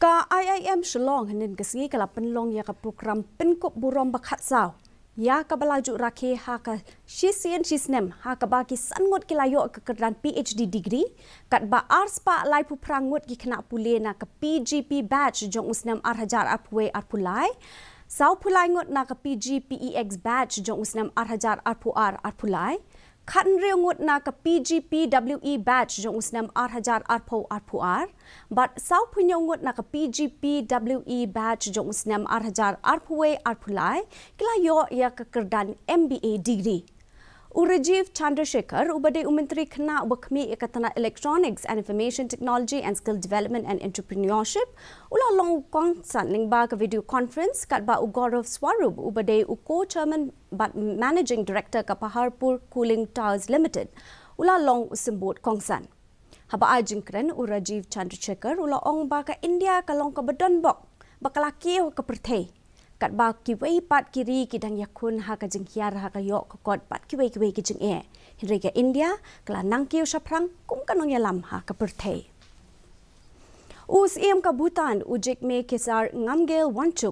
Ka IIM Shillong hanin kasngi kala penlong ya ka program penkop burom bakat saw. Ya ka balaju rakhe ha ka shisian shisnem ha ka baki sangot kilayo ke kedan PhD degree kat ba arspa lai pu prangut ki kena pule na ka PGP batch jong usnam arhajar apwe arpulai. Saw pulai ngot na ka PGPEX batch jong usnam arhajar arpulai. Khan reungut na ka PGPWE batch jong usnam arhajar arpuar. But saw punyongut na ka PGPWE batch jong usnam arhajar arpulai kila yo ya ka kerdan MBA degree. Urajiv Chandrasekhar ubade Myntri Khynnah Khmih Tnat Electronics and Information Technology and Skill Development and Entrepreneurship ula long kongsan lingba ka video conference kat ba Ugorov Swarup ubade co-chairman but managing director ka Paharpur Cooling Towers Limited ula long usimbot kongsan. Haba ajingkren Urajiv Chandrasekhar ula ong ba ka India ka long ka badonbok bakalaki ka perthei kat ba kiwei pat kiri kidang yakun ha ka jingkiar ha ka yok ka kot pat kiwei ki jing e hinre ka India kala nangkiu saprang kum kanong yalam ha ka perthei us ka Bhutan ujik me kesar ngamgel wanchuk